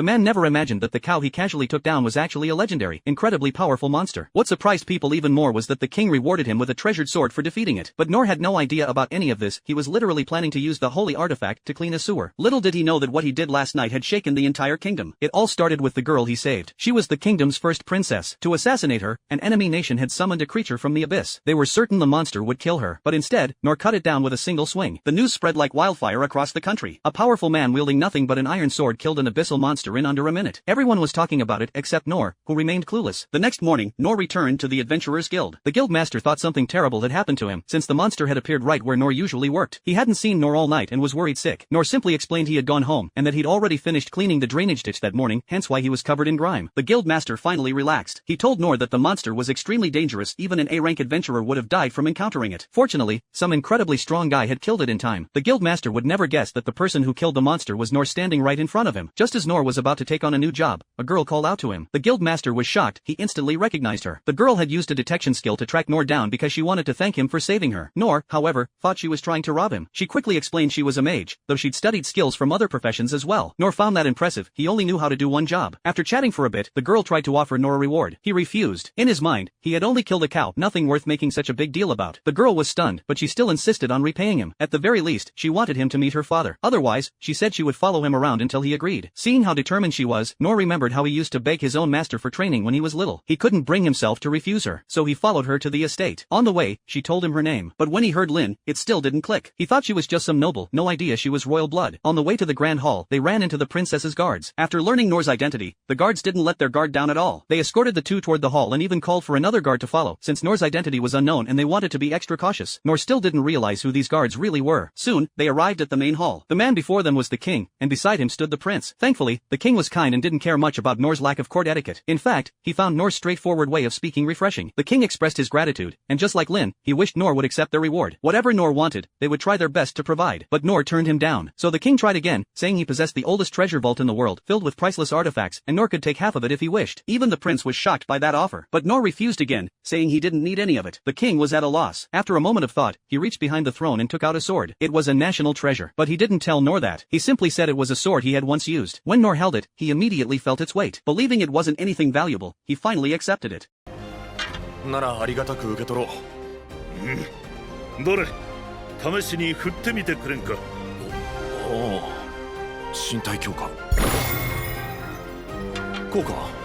The man never imagined that the cow he casually took down was actually a legendary, incredibly powerful monster. What surprised people even more was that the king rewarded him with a treasured sword for defeating it. But Nor had no idea about any of this. He was literally planning to use the holy artifact to clean a sewer. Little did he know that what he did last night had shaken the entire kingdom. It all started with the girl he saved. She was the kingdom's first princess. To assassinate her, an enemy nation had summoned a creature from the abyss. They were certain the monster would kill her, but instead, Nor cut it down with a single swing. The news spread like wildfire across the country. A powerful man wielding nothing but an iron sword killed an abyssal monster in under a minute. Everyone was talking about it except Nor, who remained clueless. The next morning, Nor returned to the Adventurers Guild. The guild master thought something terrible had happened to him, since the monster had appeared right where Nor usually worked. He hadn't seen Nor all night and was worried sick. Nor simply explained he had gone home, and that he'd already finished cleaning the drainage ditch that morning, hence why he was covered in grime. The guild master finally relaxed. He told Nor that the monster was extremely dangerous, even an A-rank adventurer would have died from encountering it. Fortunately, some incredibly strong guy had killed it in time. The guild master would never guess that the person who killed the monster was Nor standing right in front of him. Just as Nor was about to take on a new job, a girl called out to him. The guild master was shocked. He instantly recognized her. The girl had used a detection skill to track Nor down because she wanted to thank him for saving her. Nor, however, thought she was trying to rob him. She quickly explained she was a mage, though she'd studied skills from other professions as well. Nor found that impressive. He only knew how to do one job. After chatting for a bit, the girl tried to offer Nor a reward. He refused. In his mind, he had only killed a cow, nothing worth making such a big deal about. The girl was stunned, but she still insisted on repaying him. At the very least, she wanted him to meet her father. Otherwise, she said she would follow him around until he agreed. Seeing how determined she was, Nor remembered how he used to beg his own master for training when he was little. He couldn't bring himself to refuse her, so he followed her to the estate. On the way, she told him her name, but when he heard Lin, it still didn't click. He thought she was just some noble, no idea she was royal blood. On the way to the grand hall, they ran into the princess's guards. After learning Nor's identity, the guards didn't let their guard down at all. They escorted the two toward the hall and even called for another guard to follow, since Nor's identity was unknown and they wanted to be extra cautious. Nor still didn't realize who these guards really were. Soon, they arrived at the main hall. The man before them was the king, and beside him stood the prince. Thankfully, the king was kind and didn't care much about Nor's lack of court etiquette. In fact, he found Nor's straightforward way of speaking refreshing. The king expressed his gratitude, and just like Lin, he wished Nor would accept their reward. Whatever Nor wanted, they would try their best to provide. But Nor turned him down. So the king tried again, saying he possessed the oldest treasure vault in the world, filled with priceless artifacts, and Nor could take half of it if he wished. Even the prince was shocked by that offer. But Nor refused again, saying he didn't need any of it. The king was at a loss. After a moment of thought, he reached behind the throne and took out a sword. It was a national treasure. But he didn't tell Nor that. He simply said it was a sword he had once used. When Nor held it, he immediately felt its weight. Believing it wasn't anything valuable, he finally accepted it. ならありがたく受け取ろう。どれ、試しに振ってみてくれんか。おお、身体強化。こうか。